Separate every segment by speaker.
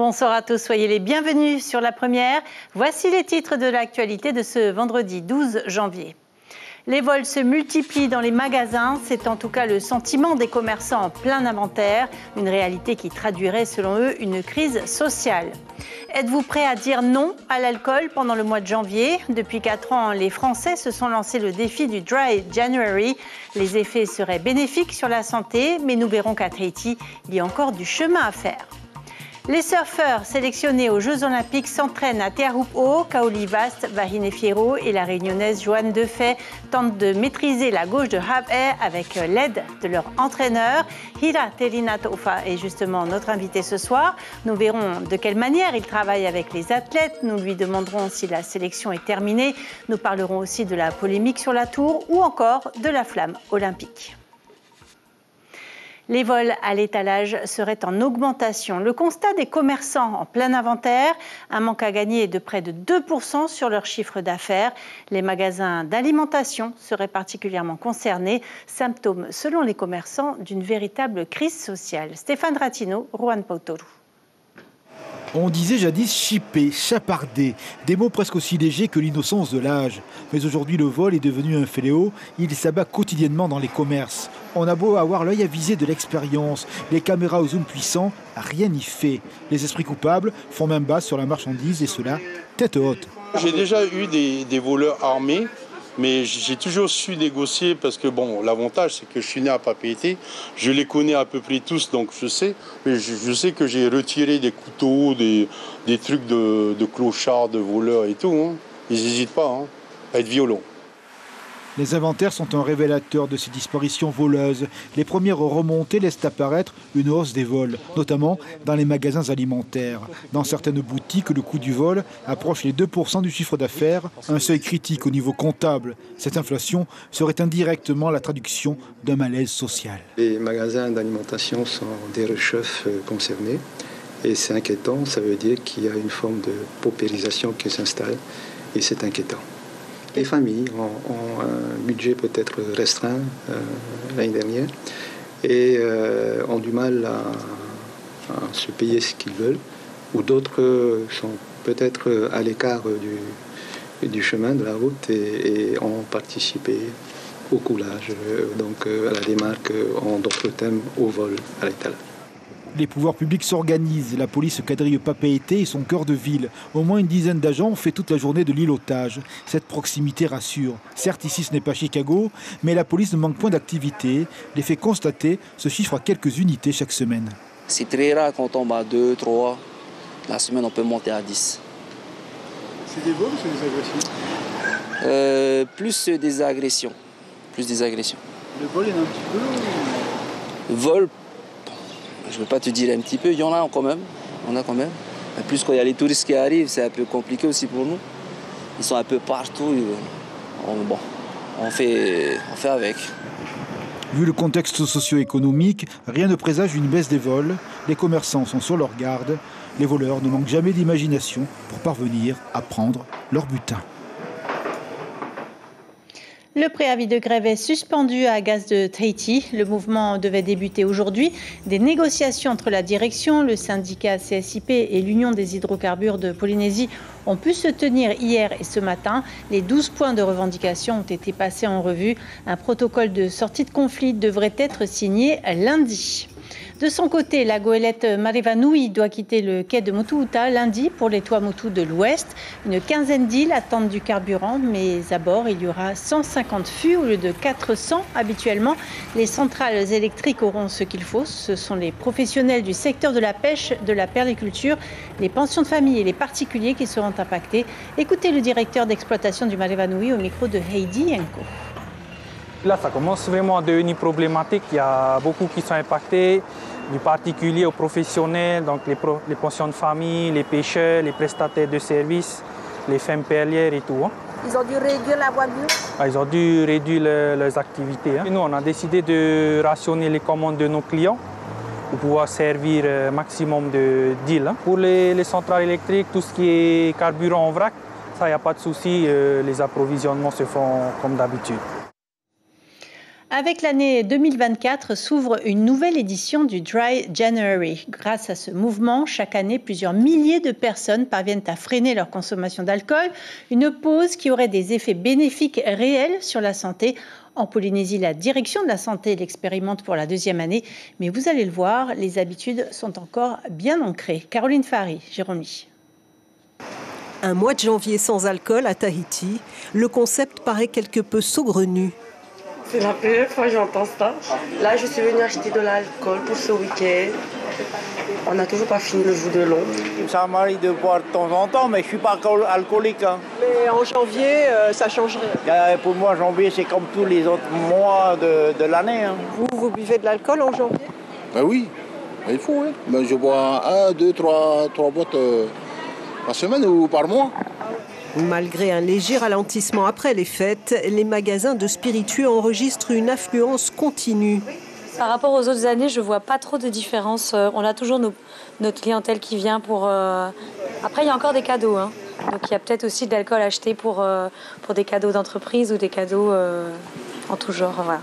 Speaker 1: Bonsoir à tous, soyez les bienvenus sur La Première. Voici les titres de l'actualité de ce vendredi 12 janvier. Les vols se multiplient dans les magasins, c'est en tout cas le sentiment des commerçants en plein inventaire, une réalité qui traduirait selon eux une crise sociale. Êtes-vous prêt à dire non à l'alcool pendant le mois de janvier? Depuis 4 ans, les Français se sont lancé le défi du Dry January. Les effets seraient bénéfiques sur la santé, mais nous verrons qu'à Tahiti, il y a encore du chemin à faire. Les surfeurs sélectionnés aux Jeux Olympiques s'entraînent à Te Ahupu'o, Kaoli Vast, Vahine Fierro et la réunionnaise Joanne Defay tentent de maîtriser la gauche de Have Air avec l'aide de leur entraîneur. Hira Terina Tofa est justement notre invité ce soir. Nous verrons de quelle manière il travaille avec les athlètes. Nous lui demanderons si la sélection est terminée. Nous parlerons aussi de la polémique sur la tour ou encore de la flamme olympique. Les vols à l'étalage seraient en augmentation. Le constat des commerçants en plein inventaire, un manque à gagner de près de 2% sur leur chiffre d'affaires. Les magasins d'alimentation seraient particulièrement concernés, symptôme selon les commerçants d'une véritable crise sociale. Stéphane Ratino, Rohan Pautoru.
Speaker 2: On disait jadis chipper, chaparder, des mots presque aussi légers que l'innocence de l'âge. Mais aujourd'hui, le vol est devenu un fléau. Il s'abat quotidiennement dans les commerces. On a beau avoir l'œil avisé de l'expérience, les caméras au zoom puissant, rien n'y fait. Les esprits coupables font main basse sur la marchandise et cela tête haute.
Speaker 3: J'ai déjà eu des voleurs armés, mais j'ai toujours su négocier parce que bon, l'avantage c'est que je suis né à Papeete, je les connais à peu près tous, donc je sais, mais je sais que j'ai retiré des couteaux, des trucs de clochards, de voleurs et tout. Hein. Ils n'hésitent pas à être violents.
Speaker 2: Les inventaires sont un révélateur de ces disparitions voleuses. Les premières remontées laissent apparaître une hausse des vols, notamment dans les magasins alimentaires. Dans certaines boutiques, le coût du vol approche les 2% du chiffre d'affaires, un seuil critique au niveau comptable. Cette inflation serait indirectement la traduction d'un malaise social.
Speaker 4: Les magasins d'alimentation sont des rechefs concernés et c'est inquiétant. Ça veut dire qu'il y a une forme de paupérisation qui s'installe et c'est inquiétant. Les familles ont un budget peut-être restreint l'année dernière et ont du mal à se payer ce qu'ils veulent, ou d'autres sont peut-être à l'écart du chemin de la route et ont participé au coulage, donc à la démarque, en d'autres termes, au vol à l'étalage.
Speaker 2: Les pouvoirs publics s'organisent. La police quadrille Papeete et son cœur de ville. Au moins une dizaine d'agents ont fait toute la journée de l'îlotage. Cette proximité rassure. Certes, ici, ce n'est pas Chicago, mais la police ne manque point d'activité. Les faits constatés se chiffrent à quelques unités chaque semaine.
Speaker 5: C'est très rare qu'on tombe à 2, 3. La semaine, on peut monter à 10.
Speaker 2: C'est des vols ou c'est des agressions
Speaker 5: Plus des agressions. Plus des agressions.
Speaker 2: Le vol, il y en a un petit peu
Speaker 5: Le vol, je ne veux pas te dire un petit peu, il y en a quand même. On a quand même. En plus, quand il y a les touristes qui arrivent, c'est un peu compliqué aussi pour nous. Ils sont un peu partout. On fait avec.
Speaker 2: Vu le contexte socio-économique, rien ne présage une baisse des vols. Les commerçants sont sur leur garde. Les voleurs ne manquent jamais d'imagination pour parvenir à prendre leur butin.
Speaker 1: Le préavis de grève est suspendu à Gaz de Tahiti. Le mouvement devait débuter aujourd'hui. Des négociations entre la direction, le syndicat CSIP et l'Union des hydrocarbures de Polynésie ont pu se tenir hier et ce matin. Les 12 points de revendication ont été passés en revue. Un protocole de sortie de conflit devrait être signé lundi. De son côté, la goélette Marivanui doit quitter le quai de Motuuta lundi pour les Tuamotu de l'Ouest. Une quinzaine d'îles attendent du carburant, mais à bord, il y aura 150 fûts au lieu de 400 habituellement. Les centrales électriques auront ce qu'il faut. Ce sont les professionnels du secteur de la pêche, de la perliculture, les pensions de famille et les particuliers qui seront impactés. Écoutez le directeur d'exploitation du Marivanui au micro de Heidi Yenko.
Speaker 6: Là, ça commence vraiment à devenir problématique. Il y a beaucoup qui sont impactés, du particulier aux professionnels, donc les pensions de famille, les pêcheurs, les prestataires de services, les femmes perlières et tout.
Speaker 7: Ils ont dû réduire la voiture?
Speaker 6: Ils ont dû réduire leurs activités. Et nous, on a décidé de rationner les commandes de nos clients pour pouvoir servir un maximum d'îles. Pour les centrales électriques, tout ce qui est carburant en vrac, ça, il n'y a pas de souci. Les approvisionnements se font comme d'habitude.
Speaker 1: Avec l'année 2024 s'ouvre une nouvelle édition du Dry January. Grâce à ce mouvement, chaque année, plusieurs milliers de personnes parviennent à freiner leur consommation d'alcool. Une pause qui aurait des effets bénéfiques réels sur la santé. En Polynésie, la direction de la santé l'expérimente pour la 2e année. Mais vous allez le voir, les habitudes sont encore bien ancrées. Caroline Fary, Jérôme Lee.
Speaker 8: Un mois de janvier sans alcool à Tahiti, le concept paraît quelque peu saugrenu.
Speaker 9: C'est la première fois que j'entends ça. Là, je suis venue acheter de l'alcool pour ce week-end. On n'a toujours pas fini le jour de l'eau.
Speaker 10: Ça m'arrive de boire de temps en temps, mais je ne suis pas alcoolique. Hein.
Speaker 8: Mais en janvier, ça changerait.
Speaker 10: Pour moi, janvier, c'est comme tous les autres mois de l'année. Hein.
Speaker 8: Vous buvez de l'alcool en janvier?
Speaker 11: Ben oui, il faut. Oui. Ben, je bois 1, 2, 3 boîtes par semaine ou par mois.
Speaker 8: Malgré un léger ralentissement après les fêtes, les magasins de spiritueux enregistrent une affluence continue.
Speaker 12: Par rapport aux autres années, je ne vois pas trop de différence. On a toujours notre clientèle qui vient pour... Après, il y a encore des cadeaux. Hein. Donc, il y a peut-être aussi de l'alcool acheté pour des cadeaux d'entreprise ou des cadeaux en tout genre. Voilà.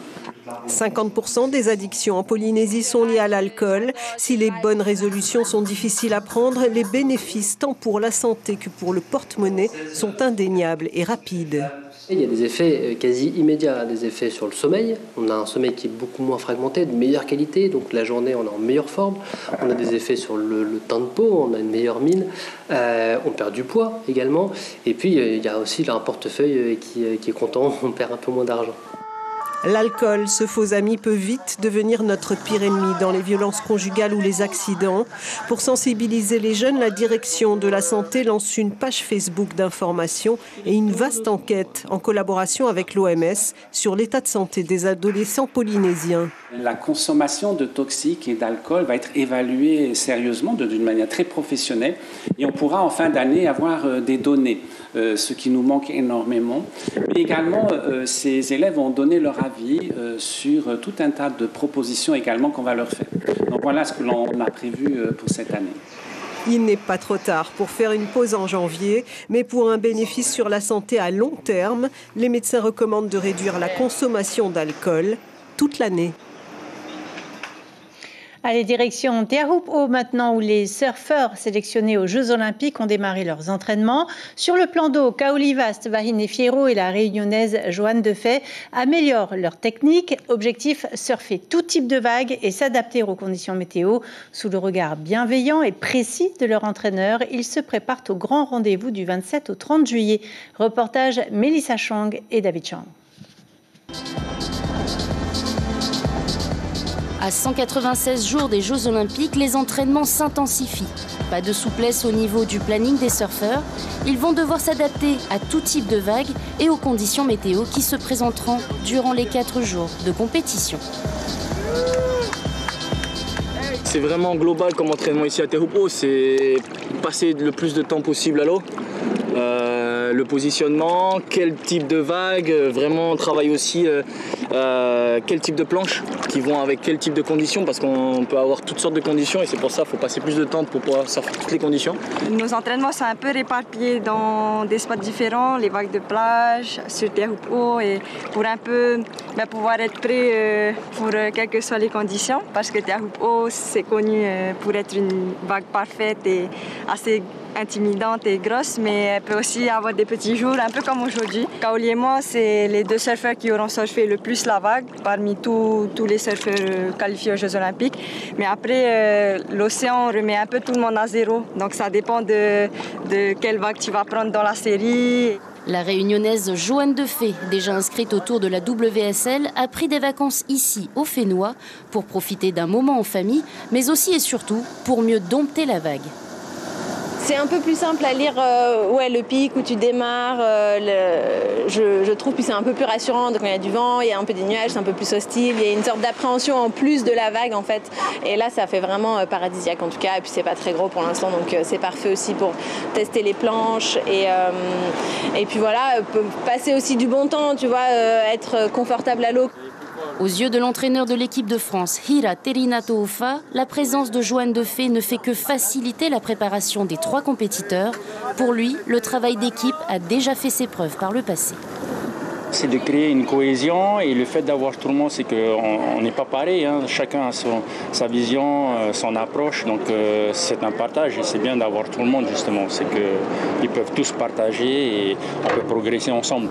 Speaker 8: 50% des addictions en Polynésie sont liées à l'alcool. Si les bonnes résolutions sont difficiles à prendre, les bénéfices, tant pour la santé que pour le porte-monnaie, sont indéniables et rapides.
Speaker 13: Il y a des effets quasi immédiats, des effets sur le sommeil. On a un sommeil qui est beaucoup moins fragmenté, de meilleure qualité, donc la journée on est en meilleure forme. On a des effets sur le teint de peau, on a une meilleure mine, on perd du poids également. Et puis il y a aussi là, un portefeuille qui est content, on perd un peu moins d'argent.
Speaker 8: L'alcool, ce faux ami, peut vite devenir notre pire ennemi dans les violences conjugales ou les accidents. Pour sensibiliser les jeunes, la direction de la santé lance une page Facebook d'information et une vaste enquête en collaboration avec l'OMS sur l'état de santé des adolescents polynésiens.
Speaker 14: La consommation de toxiques et d'alcool va être évaluée sérieusement, d'une manière très professionnelle, et on pourra en fin d'année avoir des données, ce qui nous manque énormément. Mais également, ces élèves ont donné leur avis sur tout un tas de propositions également qu'on va leur faire. Donc voilà ce que l'on a prévu pour cette année.
Speaker 8: Il n'est pas trop tard pour faire une pause en janvier, mais pour un bénéfice sur la santé à long terme, les médecins recommandent de réduire la consommation d'alcool toute l'année.
Speaker 1: Allez, direction Te Ahupu'o maintenant, où les surfeurs sélectionnés aux Jeux Olympiques ont démarré leurs entraînements. Sur le plan d'eau, Kaolivast, Vahine Fierro et la réunionnaise Joanne Defay améliorent leur technique. Objectif, surfer tout type de vagues et s'adapter aux conditions météo. Sous le regard bienveillant et précis de leur entraîneur, ils se préparent au grand rendez-vous du 27 au 30 juillet. Reportage Mélissa Chong et David Chang.
Speaker 15: À 196 jours des Jeux Olympiques, les entraînements s'intensifient. Pas de souplesse au niveau du planning des surfeurs. Ils vont devoir s'adapter à tout type de vagues et aux conditions météo qui se présenteront durant les 4 jours de compétition.
Speaker 16: C'est vraiment global comme entraînement ici à Te Ahupu'o, c'est passer le plus de temps possible à l'eau. Le positionnement, quel type de vague, vraiment on travaille aussi quel type de planches qui vont avec quel type de conditions, parce qu'on peut avoir toutes sortes de conditions et c'est pour ça qu'il faut passer plus de temps pour pouvoir surfer toutes les conditions.
Speaker 9: Nos entraînements sont un peu réparpillés dans des spots différents, les vagues de plage, sur Te Ahupu'o, et pour un peu pouvoir être prêt pour quelles que soient les conditions, parce que Te Ahupu'o c'est connu pour être une vague parfaite et assez intimidante et grosse, mais elle peut aussi avoir des petits jours, un peu comme aujourd'hui. Kaoli et moi, c'est les 2 surfeurs qui auront surfé le plus la vague parmi tous les surfeurs qualifiés aux Jeux Olympiques. Mais après, l'océan remet un peu tout le monde à zéro. Donc ça dépend de quelle vague tu vas prendre dans la série.
Speaker 15: La réunionnaise Joanne Defay, déjà inscrite au tour de la WSL, a pris des vacances ici, au Fénois, pour profiter d'un moment en famille, mais aussi et surtout pour mieux dompter la vague.
Speaker 17: C'est un peu plus simple à lire le pic où tu démarres, je trouve, puis c'est un peu plus rassurant. Donc, quand il y a du vent, il y a un peu des nuages, c'est un peu plus hostile, il y a une sorte d'appréhension en plus de la vague en fait. Et là ça fait vraiment paradisiaque en tout cas, et puis c'est pas très gros pour l'instant, donc c'est parfait aussi pour tester les planches et puis voilà, passer aussi du bon temps, tu vois, être confortable à l'eau.
Speaker 15: Aux yeux de l'entraîneur de l'équipe de France, Hira Terina-Toufa, la présence de Joanne Defay ne fait que faciliter la préparation des 3 compétiteurs. Pour lui, le travail d'équipe a déjà fait ses preuves par le passé.
Speaker 18: c'est de créer une cohésion et le fait d'avoir tout le monde, c'est qu'on n'est pas pareil, hein. Chacun a sa vision, son approche, donc c'est un partage et c'est bien d'avoir tout le monde justement, c'est qu'ils peuvent tous partager et on peut progresser ensemble.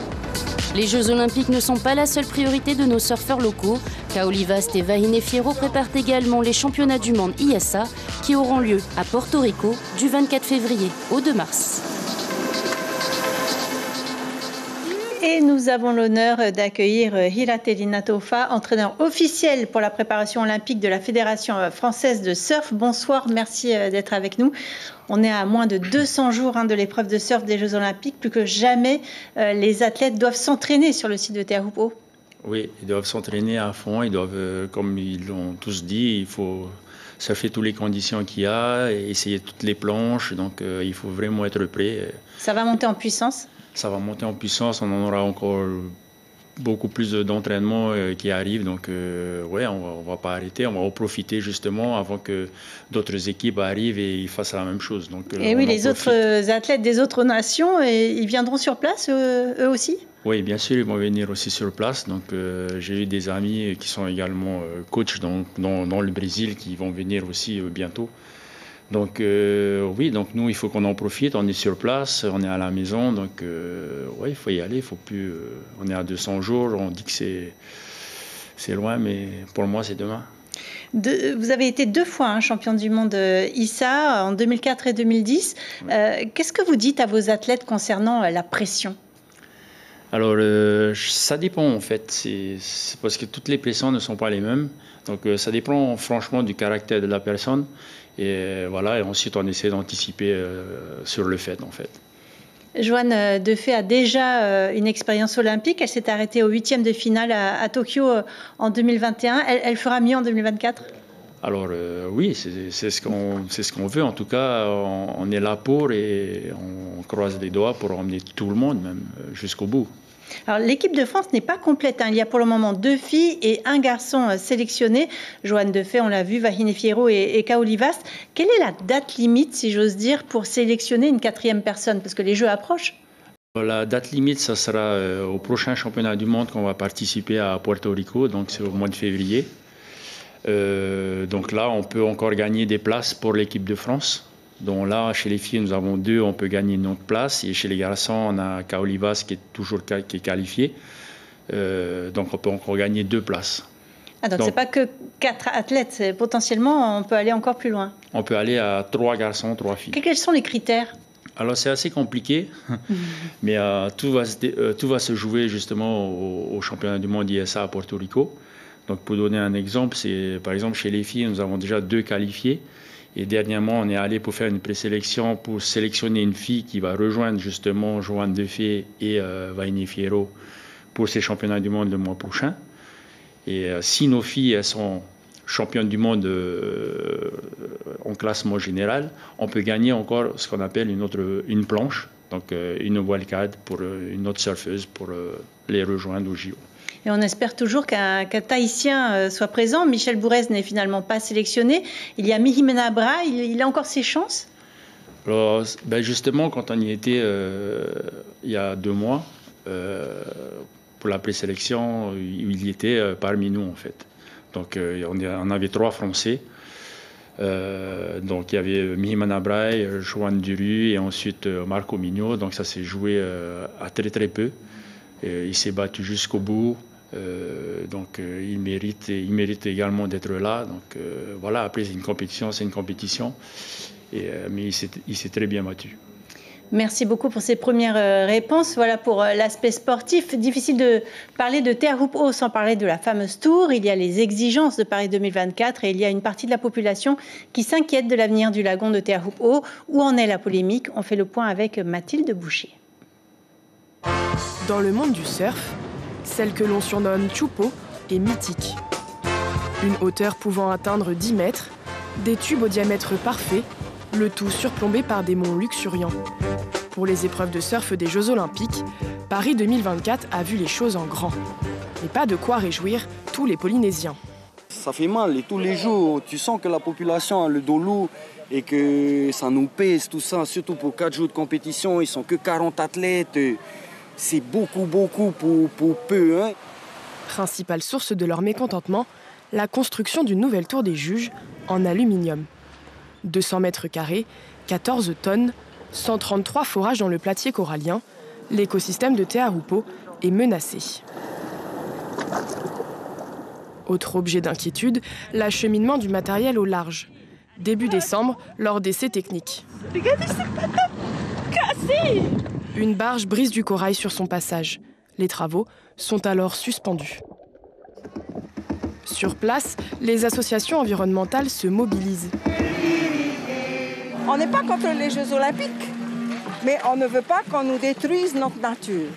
Speaker 15: Les Jeux Olympiques ne sont pas la seule priorité de nos surfeurs locaux. Kaoli Vast et Vahine Fierro préparent également les championnats du monde ISA qui auront lieu à Porto Rico du 24 février au 2 mars.
Speaker 1: Et nous avons l'honneur d'accueillir Hiratheli Tofa, entraîneur officiel pour la préparation olympique de la Fédération française de surf. Bonsoir, merci d'être avec nous. On est à moins de 200 jours de l'épreuve de surf des Jeux Olympiques. Plus que jamais, les athlètes doivent s'entraîner sur le site de Te Ahupu'o.
Speaker 19: Oui, ils doivent s'entraîner à fond. Ils doivent, comme ils l'ont tous dit, il faut surfer toutes les conditions qu'il y a, et essayer toutes les planches. Donc, il faut vraiment être prêt.
Speaker 1: Ça va monter en puissance ?
Speaker 19: Ça va monter en puissance, on en aura encore beaucoup plus d'entraînement qui arrive. Donc, ouais, on va pas arrêter, on va en profiter justement avant que d'autres équipes arrivent et ils fassent la même chose. Donc,
Speaker 1: et oui, les autres athlètes des autres nations, ils viendront sur place eux aussi ?
Speaker 19: Oui, bien sûr, ils vont venir aussi sur place. Donc, j'ai eu des amis qui sont également coachs dans le Brésil qui vont venir aussi bientôt. Donc oui, donc nous il faut qu'on en profite, on est sur place, on est à la maison, donc ouais, il faut y aller, il faut plus. On est à 200 jours, on dit que c'est loin, mais pour moi c'est demain.
Speaker 1: Vous avez été 2 fois champion du monde ISA en 2004 et 2010. Qu'est-ce que vous dites à vos athlètes concernant la pression ?
Speaker 19: Alors ça dépend en fait, c'est parce que toutes les pressions ne sont pas les mêmes, donc ça dépend franchement du caractère de la personne. Et voilà, et ensuite on essaie d'anticiper sur le fait en fait.
Speaker 1: Joanne Defay a déjà une expérience olympique. Elle s'est arrêtée au 8e de finale à Tokyo en 2021. Elle fera mieux en 2024 ?
Speaker 19: Alors oui, c'est ce qu'on veut. En tout cas, on est là pour et on croise les doigts pour emmener tout le monde, même jusqu'au bout.
Speaker 1: Alors, l'équipe de France n'est pas complète. Il y a pour le moment 2 filles et 1 garçon sélectionné. Joanne Defay, on l'a vu, Vahine Fierro et Kaoli Vast. Quelle est la date limite, si j'ose dire, pour sélectionner une 4e personne ? Parce que les Jeux approchent.
Speaker 19: La date limite, ça sera au prochain championnat du monde qu'on va participer à Porto Rico, donc c'est au mois de février. Donc là, on peut encore gagner des places pour l'équipe de France. Donc là, chez les filles, nous avons 2, on peut gagner une autre place. Et chez les garçons, on a Kaoli Vast qui est qualifié. Donc on peut encore gagner 2 places.
Speaker 1: Ah, donc c'est pas que 4 athlètes, potentiellement on peut aller encore plus loin.
Speaker 19: On peut aller à 3 garçons, 3 filles.
Speaker 1: Quels sont les critères ?
Speaker 19: Alors c'est assez compliqué, mais tout va se jouer justement au championnat du monde ISA à Porto Rico. Donc pour donner un exemple, c'est par exemple chez les filles, nous avons déjà 2 qualifiés. Et dernièrement, on est allé pour faire une présélection pour sélectionner une fille qui va rejoindre justement Joanne Defay et Vahine Fierro pour ces championnats du monde le mois prochain. Et si nos filles elles sont championnes du monde en classement général, on peut gagner encore ce qu'on appelle une planche, donc une wildcard pour une autre surfeuse pour les rejoindre au JO.
Speaker 1: Et on espère toujours qu'un Tahitien soit présent. Michel Bourez n'est finalement pas sélectionné. Il y a Mihimena Bra, il a encore ses chances ?
Speaker 19: Alors, justement, quand on y était il y a 2 mois, pour la présélection, il y était parmi nous en fait. Donc on avait 3 Français. Donc il y avait Mihimena Bra, Joanne Duru et ensuite Marco Mignot. Donc ça s'est joué à très très peu. Il s'est battu jusqu'au bout. Donc il mérite également d'être là. Donc voilà, après c'est une compétition. Mais il s'est très bien battu.
Speaker 1: Merci beaucoup pour ces premières réponses. Voilà pour l'aspect sportif. Difficile de parler de Te Ahupu'o sans parler de la fameuse tour. Il y a les exigences de Paris 2024 et il y a une partie de la population qui s'inquiète de l'avenir du lagon de Te Ahupu'o. Où en est la polémique ? On fait le point avec Mathilde Boucher.
Speaker 20: Dans le monde du surf, celle que l'on surnomme Chupo est mythique. Une hauteur pouvant atteindre 10 mètres, des tubes au diamètre parfait, le tout surplombé par des monts luxuriants. Pour les épreuves de surf des Jeux Olympiques, Paris 2024 a vu les choses en grand. Mais pas de quoi réjouir tous les Polynésiens.
Speaker 21: Ça fait mal et tous les jours, tu sens que la population a le dos lourd et que ça nous pèse tout ça, surtout pour 4 jours de compétition, ils sont que 40 athlètes. c'est beaucoup pour peu. Hein.
Speaker 20: Principale source de leur mécontentement, la construction d'une nouvelle tour des juges en aluminium. 200 mètres carrés, 14 tonnes, 133 forages dans le platier corallien, l'écosystème de Te Ahupo est menacé. Autre objet d'inquiétude, l'acheminement du matériel au large. Début décembre, lors d'essais techniques.
Speaker 7: Regardez cette patate cassée!
Speaker 20: Une barge brise du corail sur son passage. Les travaux sont alors suspendus. Sur place, les associations environnementales se mobilisent.
Speaker 7: On n'est pas contre les Jeux Olympiques, mais on ne veut pas qu'on nous détruise notre nature.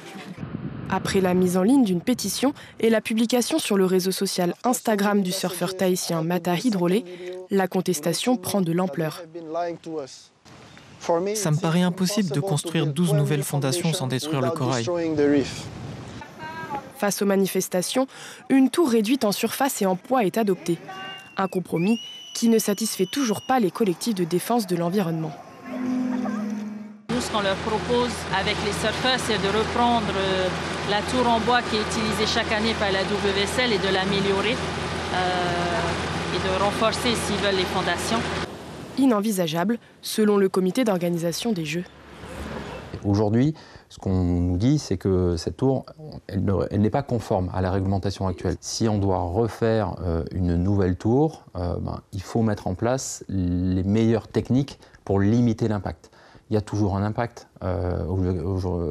Speaker 20: Après la mise en ligne d'une pétition et la publication sur le réseau social Instagram du surfeur tahitien Mata Hidrolé, la contestation prend de l'ampleur.
Speaker 3: Ça me paraît impossible de construire 12 nouvelles fondations sans détruire le corail.
Speaker 20: Face aux manifestations, une tour réduite en surface et en poids est adoptée. Un compromis qui ne satisfait toujours pas les collectifs de défense de l'environnement.
Speaker 22: Nous, ce qu'on leur propose avec les surfeurs, c'est de reprendre la tour en bois qui est utilisée chaque année par la WSL et de l'améliorer et de renforcer, s'ils veulent, les fondations.
Speaker 20: Inenvisageable, selon le comité d'organisation des Jeux.
Speaker 23: Aujourd'hui, ce qu'on nous dit, c'est que cette tour, elle n'est pas conforme à la réglementation actuelle. Si on doit refaire une nouvelle tour, il faut mettre en place les meilleures techniques pour limiter l'impact. Il y a toujours un impact.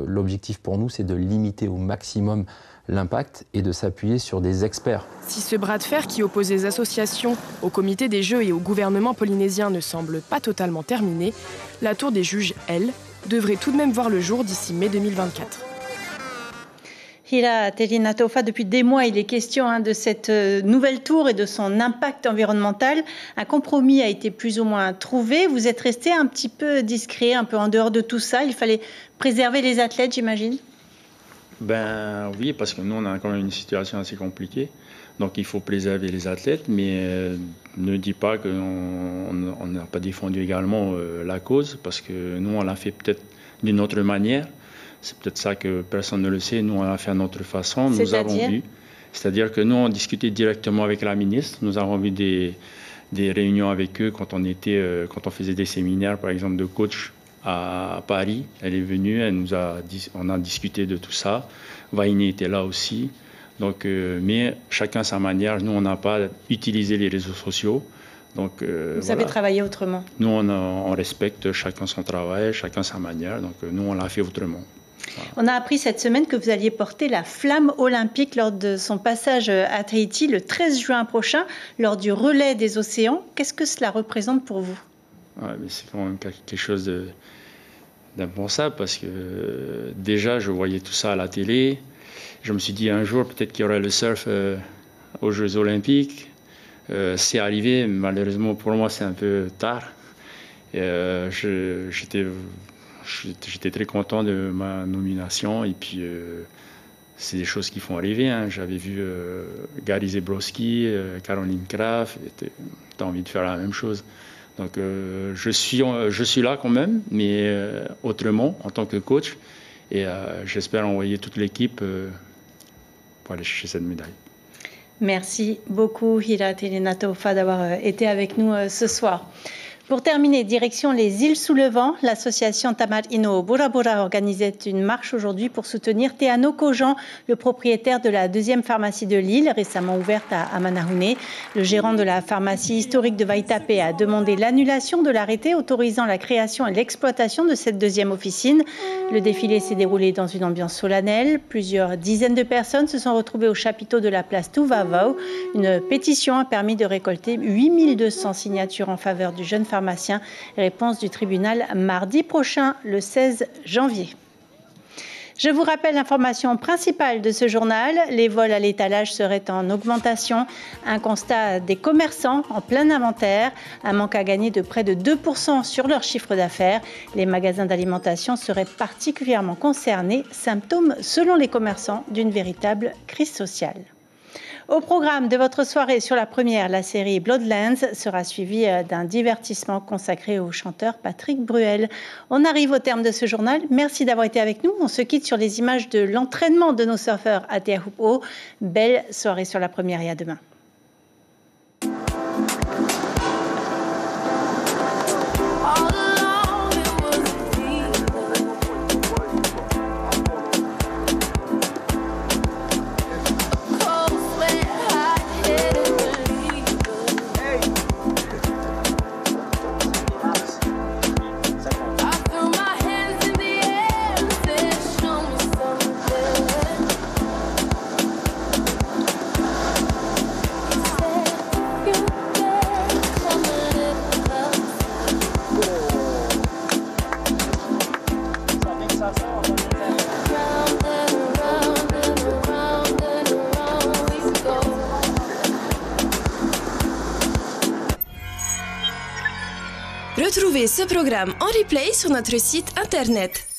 Speaker 23: L'objectif pour nous, c'est de limiter au maximum l'impact et de s'appuyer sur des experts.
Speaker 20: Si ce bras de fer qui oppose les associations au comité des Jeux et au gouvernement polynésien ne semble pas totalement terminé, la tour des juges, elle, devrait tout de même voir le jour d'ici mai 2024.
Speaker 1: Hira Telina-Taufa, depuis des mois, il est question de cette nouvelle tour et de son impact environnemental. Un compromis a été plus ou moins trouvé. Vous êtes resté un petit peu discret, un peu en dehors de tout ça. Il fallait préserver les athlètes, j'imagine?
Speaker 19: Ben oui, parce que nous, on a quand même une situation assez compliquée. Donc il faut préserver les athlètes, mais ne dis pas qu'on n'a pas défendu également la cause, parce que nous, on l'a fait peut-être d'une autre manière. C'est peut-être ça que personne ne le sait. Nous, on l'a fait à notre façon. Nous avons vu. C'est-à-dire que nous, on discutait directement avec la ministre. Nous avons eu des réunions avec eux quand on faisait des séminaires, par exemple, de coach à Paris. Elle est venue, on a discuté de tout ça. Vaini était là aussi. Donc, mais chacun sa manière. Nous, on n'a pas utilisé les réseaux sociaux. Donc,
Speaker 1: vous avez travaillé autrement?
Speaker 19: Nous, on respecte chacun son travail, chacun sa manière. Donc, nous, on l'a fait autrement.
Speaker 1: Voilà. On a appris cette semaine que vous alliez porter la flamme olympique lors de son passage à Tahiti le 13 juin prochain, lors du relais des océans. Qu'est-ce que cela représente pour vous?
Speaker 19: Ouais, mais c'est quand même quelque chose d'impensable, parce que déjà, je voyais tout ça à la télé. Je me suis dit un jour, peut-être qu'il y aurait le surf aux Jeux Olympiques. C'est arrivé, malheureusement pour moi, c'est un peu tard. J'étais très content de ma nomination, et puis c'est des choses qui font rêver. Hein. J'avais vu Gary Zebrowski, Caroline Kraft, tu as envie de faire la même chose. Donc je suis là quand même, mais autrement, en tant que coach, et j'espère envoyer toute l'équipe pour aller chercher cette médaille.
Speaker 1: Merci beaucoup, Hira Telina-Taufa, d'avoir été avec nous ce soir. Pour terminer, direction les îles sous le vent, l'association Tamar Ino Burabura organisait une marche aujourd'hui pour soutenir Teano Kojan, le propriétaire de la deuxième pharmacie de l'île, récemment ouverte à Manahune. Le gérant de la pharmacie historique de Vaitapé a demandé l'annulation de l'arrêté autorisant la création et l'exploitation de cette deuxième officine. Le défilé s'est déroulé dans une ambiance solennelle. Plusieurs dizaines de personnes se sont retrouvées au chapiteau de la place Tuvavau. Une pétition a permis de récolter 8200 signatures en faveur du jeune pharmacien. Réponse du tribunal mardi prochain, le 16 janvier. Je vous rappelle l'information principale de ce journal. Les vols à l'étalage seraient en augmentation. Un constat des commerçants en plein inventaire. Un manque à gagner de près de 2% sur leur chiffre d'affaires. Les magasins d'alimentation seraient particulièrement concernés. Symptôme, selon les commerçants, d'une véritable crise sociale. Au programme de votre soirée sur la première, la série Bloodlands sera suivie d'un divertissement consacré au chanteur Patrick Bruel. On arrive au terme de ce journal. Merci d'avoir été avec nous. On se quitte sur les images de l'entraînement de nos surfeurs à Te Ahupu'o. Belle soirée sur la première et à demain.
Speaker 2: Retrouvez ce programme en replay sur notre site internet.